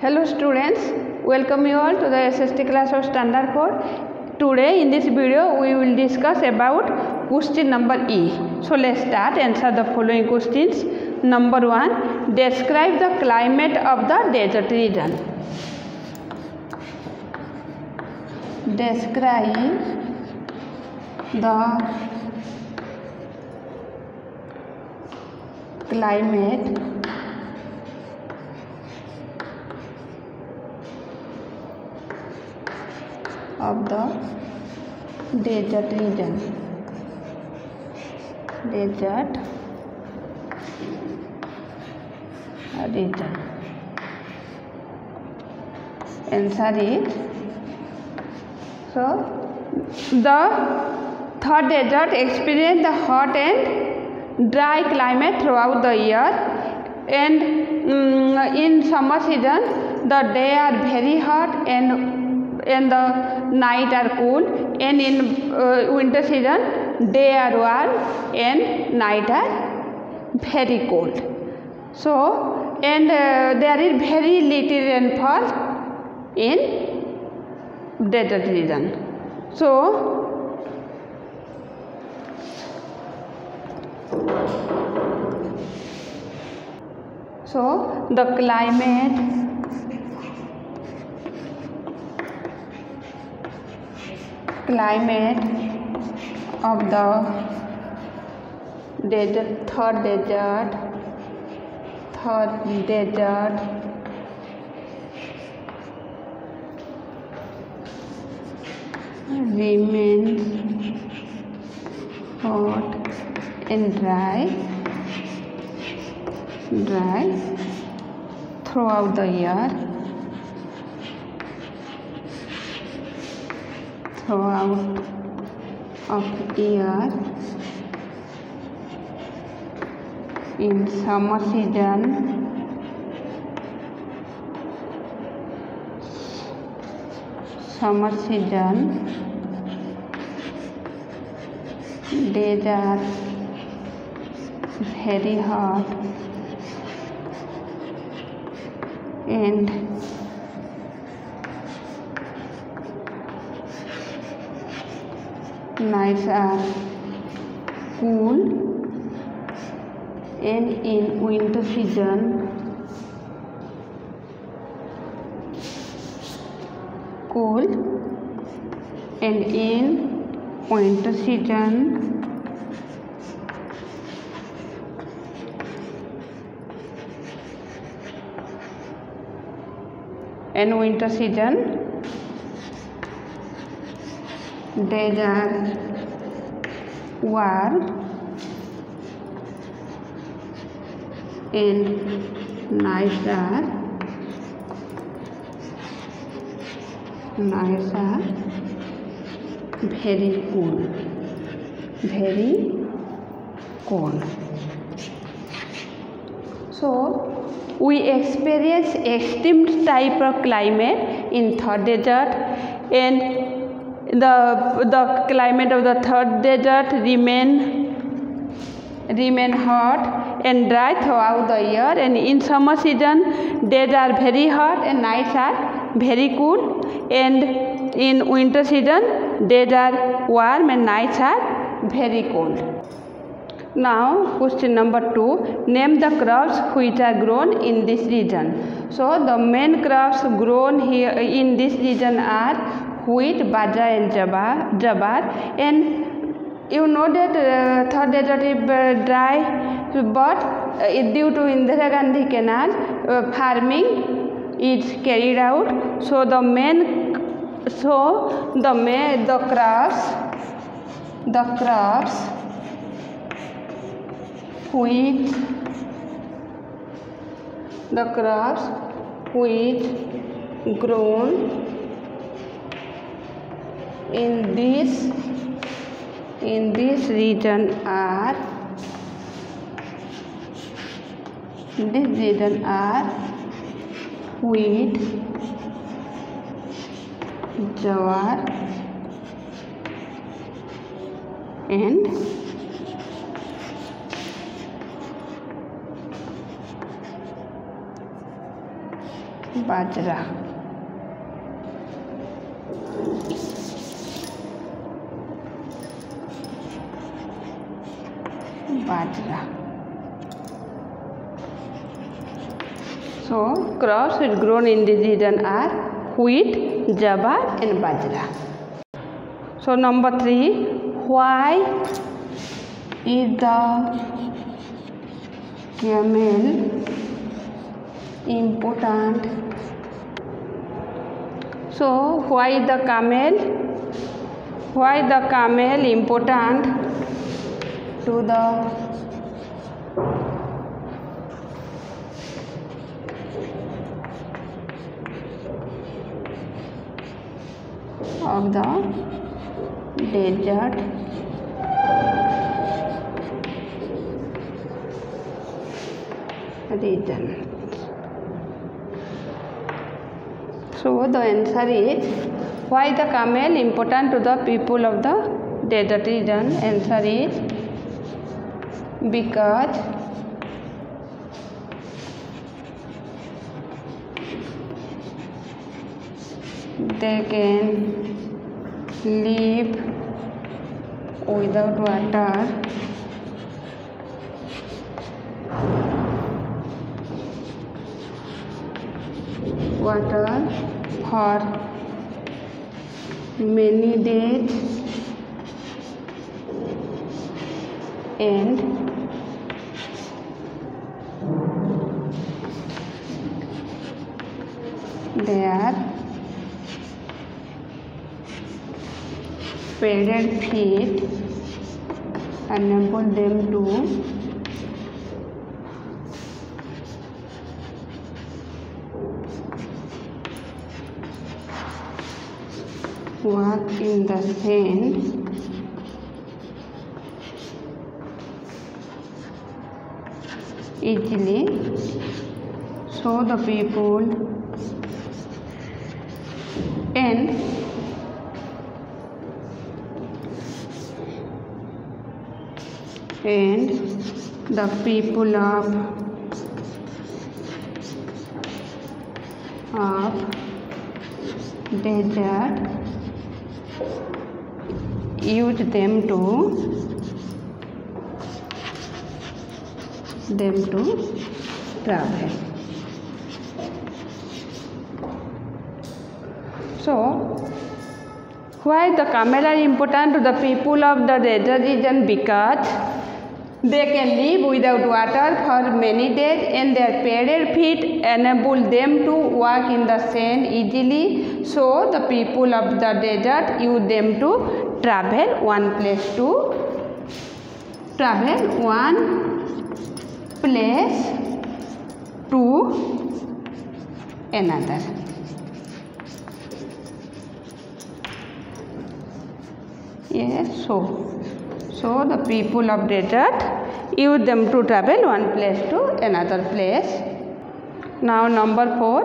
Hello students, welcome you all to the SST class of Standard 4. Today in this video we will discuss about question number E. So let's start, answer the following questions. Number 1, describe the climate of the desert region. Describe the climate of the desert region. Desert region. Answer is, so the third desert experience the hot and dry climate throughout the year, and in summer season the day are very hot and the night are cool, and in winter season day are warm and night are very cold. So and there is very little rainfall in desert region. So the climate of the third desert remains hot and dry throughout the year. In summer season days are very hot and nights are cool, and in winter season cold, and in winter season days are warm and nights are very cold. So we experience extreme type of climate in third desert, and the climate of the third desert remain hot and dry throughout the year, and in summer season days are very hot and nights are very cool, and in winter season days are warm and nights are very cold. Now question number 2, name the crops which are grown in this region. So the main crops grown here in this region are wheat, bajra and jawar, and you know that third desert is dry, but due to Indira Gandhi canal farming is carried out. So the crops which grown in this region are wheat, jawar and bajra, bajra. So crops grown in this region are wheat, jawar and bajra. So number 3, why is the camel important? So why the camel important to the of the desert region? So the answer is, why the camel important to the people of the desert region? Answer is because they can live without water for many days and their padded feet enable them to walk in the sand easily. So the people and the people of desert use them to travel. So why the camel are important to the people of the desert region? Because they can live without water for many days and their padded feet enable them to walk in the sand easily. So the people of the desert use them to travel one place to another. Yes, so the people of desert use them to travel one place to another place. Now number 4,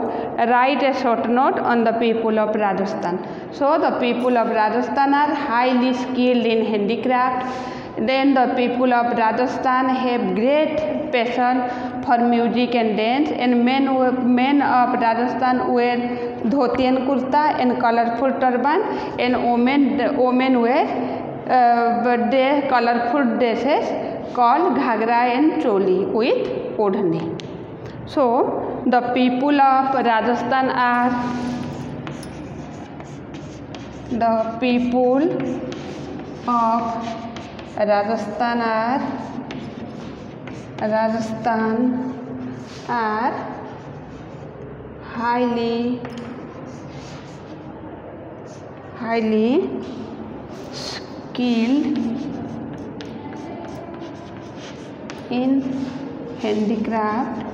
write a short note on the people of Rajasthan. So the people of Rajasthan are highly skilled in handicraft. Then the people of Rajasthan have great passion for music and dance, and men of Rajasthan wear dhoti and kurta and colorful turban, and women wear colorful dresses called ghagra and choli with odhni. So the people of Rajasthan are highly skilled in handicraft.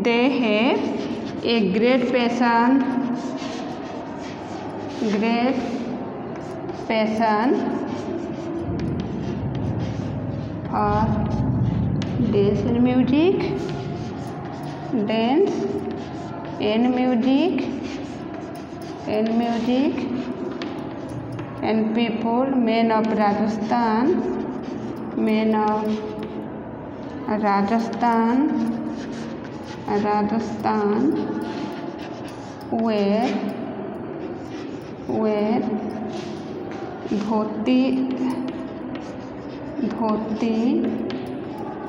They have a great passion for dance and music, and music and people, men of Rajasthan wear dhoti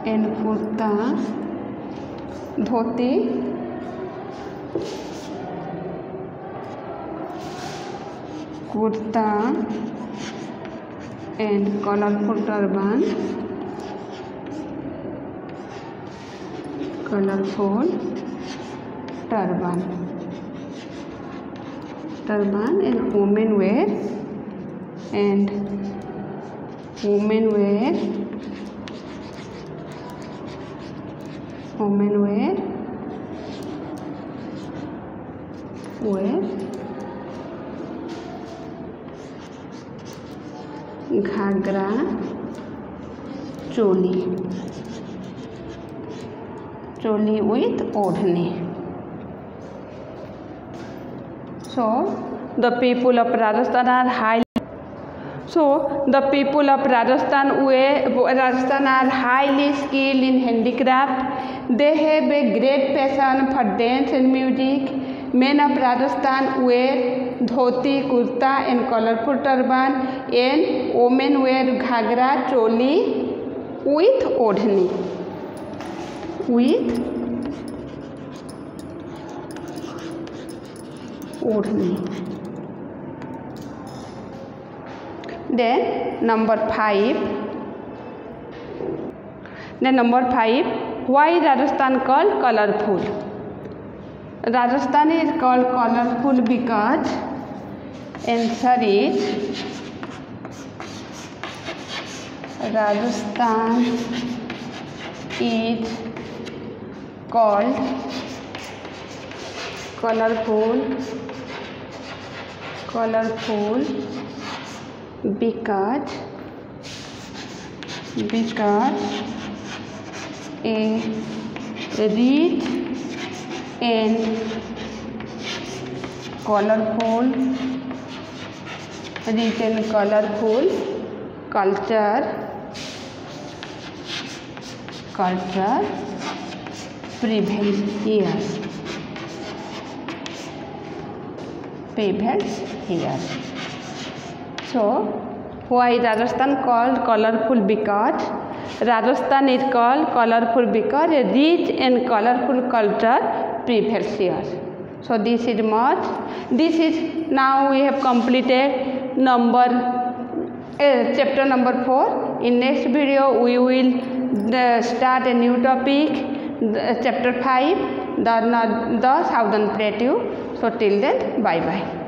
and kurta, dhoti and colorful turban, and women wear ghagra choli with ओढ़नी. So the people of Rajasthan are highly skilled in handicraft. They have a great passion for dance and music. Men of Rajasthan wear dhoti, kurta and colorful turban, and women wear ghagra choli with odhni. Then number 5. Why Rajasthan called colorful? Rajasthan is called colorful because answer is Rajasthan is called colorful because a rich and colorful culture prevails here. So why Rajasthan called colorful? Because Rajasthan is called colorful because a rich and colorful culture prevails here. So this is now we have completed chapter number 4. In next video we will start a new topic, chapter 5, the Southern Plateau. So till then, bye bye.